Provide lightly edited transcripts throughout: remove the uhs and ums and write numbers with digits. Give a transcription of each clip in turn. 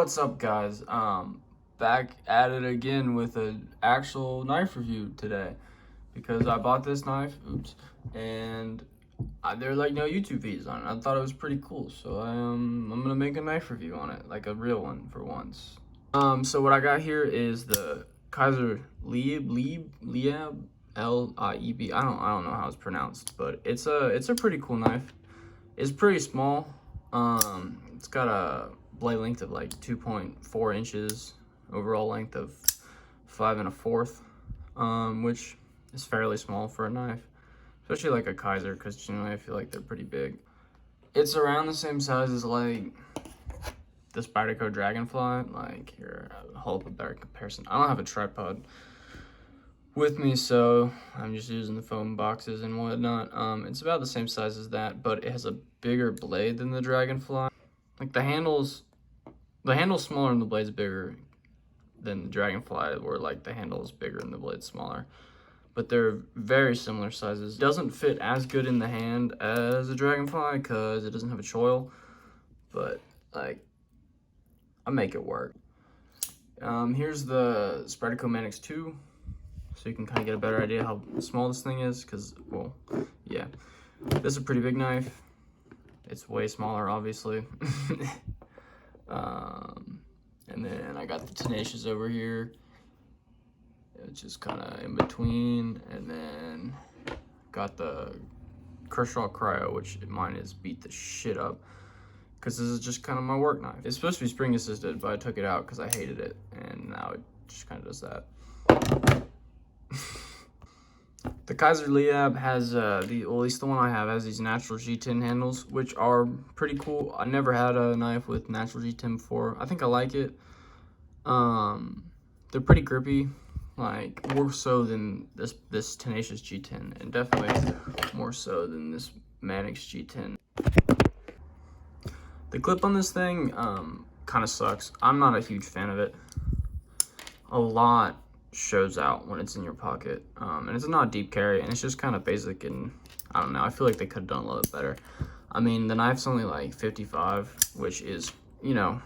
What's up, guys? Back at it again with an actual knife review today because I bought this knife, and there are like no YouTube videos on it. I thought it was pretty cool, so I'm gonna make a knife review on it, like a real one for once. So what I got here is the Kizer Lieb, L-I-E-B. I don't know how it's pronounced, but it's a pretty cool knife. It's pretty small. It's got a blade length of like 2.4 inches, overall length of 5 1/4, which is fairly small for a knife, especially like a Kizer, because generally I feel like they're pretty big. It's around the same size as like the Spyderco Dragonfly. Like, here, I'll hold up a better comparison. I don't have a tripod with me, so I'm just using the foam boxes and whatnot. It's about the same size as that, but it has a bigger blade than the Dragonfly. Like, the handle's smaller and the blade's bigger than the Dragonfly, where like the handle is bigger and the blade's smaller. But they're very similar sizes. It doesn't fit as good in the hand as a Dragonfly because it doesn't have a choil, but like, I make it work. Here's the Spyderco Manix 2, so you can kind of get a better idea how small this thing is, because, well, yeah. This is a pretty big knife. It's way smaller, obviously. And then I got the Tenacious over here. It's just kind of in between. And then got the Kershaw Cryo, which mine is beat the shit up, because this is just kind of my work knife. It's supposed to be spring assisted, but I took it out because I hated it, and now it just kind of does that. The Kizer Lieb has well, at least the one I have, has these natural G10 handles, which are pretty cool. I never had a knife with natural G10 before. I think I like it. They're pretty grippy, like more so than this Tenacious G10, and definitely more so than this Manix G10. The clip on this thing kind of sucks. I'm not a huge fan of it. A lot shows out when it's in your pocket, and it's not a deep carry, and it's just kind of basic, and I don't know, I feel like they could have done a little bit better. I mean, the knife's only like 55, which is, you know,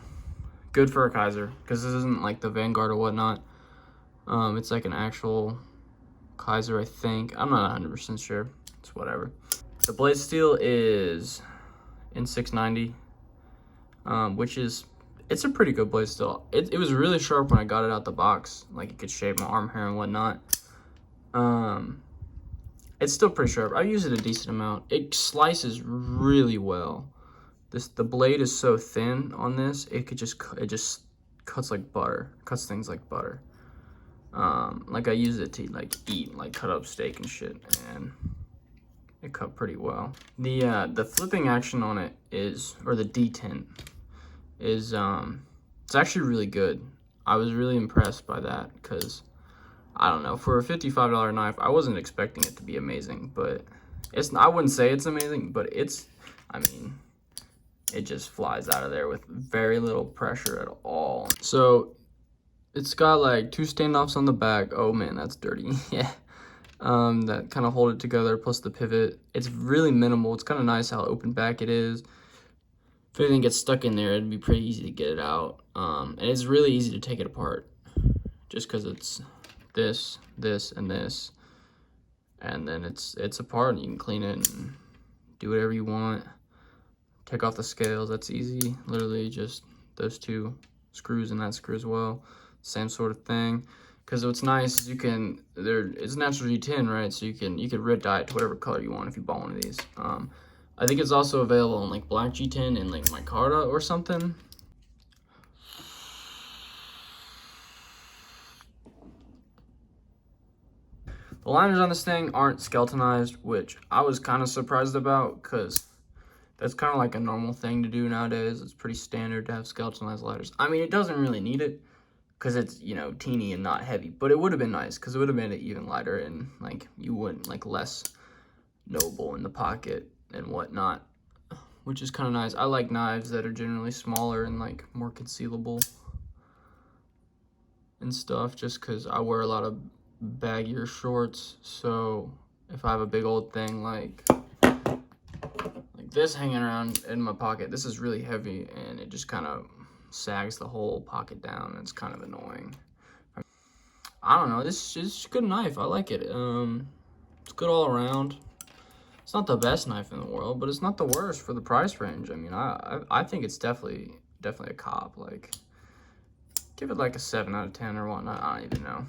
good for a Kizer, because this isn't like the Vanguard or whatnot. It's like an actual Kizer, I think. I'm not 100% sure. It's whatever. The blade steel is in 690, which is, it's a pretty good blade steel. It was really sharp when I got it out the box. Like, it could shave my arm hair and whatnot. It's still pretty sharp. I use it a decent amount. It slices really well. The blade is so thin on this, it just cuts like butter. Cuts things like butter. Like, I use it to like eat, like cut up steak and shit, and it cut pretty well. The flipping action on it is, or the detent is, it's actually really good. I was really impressed by that, because I don't know, for a $55 knife, I wasn't expecting it to be amazing, but I wouldn't say it's amazing, but I mean, it just flies out of there with very little pressure at all. So it's got like 2 standoffs on the back. Oh man, that's dirty. Yeah. That kind of hold it together, plus the pivot. It's really minimal. It's kind of nice how open back it is. If anything gets stuck in there, it'd be pretty easy to get it out. And it's really easy to take it apart, just because it's this, and this, and then it's apart, and you can clean it and do whatever you want. Take off the scales, that's easy. Literally just those 2 screws and that screw as well. Same sort of thing. Because what's nice is it's natural G10, right? So you could red dye it to whatever color you want if you bought one of these. I think it's also available in like black G10 and like micarta or something. The liners on this thing aren't skeletonized, which I was kind of surprised about, because that's kind of like a normal thing to do nowadays. It's pretty standard to have skeletonized liners. I mean, it doesn't really need it, because it's, you know, teeny and not heavy, but it would have been nice, because it would have made it even lighter, and like, you wouldn't, like, less noble in the pocket and whatnot, which is kind of nice. I like knives that are generally smaller and like more concealable and stuff, just because I wear a lot of baggier shorts. So if I have a big old thing like this hanging around in my pocket, this is really heavy, and it just kind of sags the whole pocket down. It's kind of annoying. I don't know. This is a good knife. I like it. It's good all around. It's not the best knife in the world, but it's not the worst for the price range. I mean, I think it's definitely a cop. Like, give it like a 7 out of 10 or whatnot. I don't even know.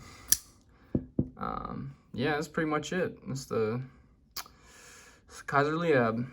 Yeah, that's pretty much it. It's the Kizer Lieb.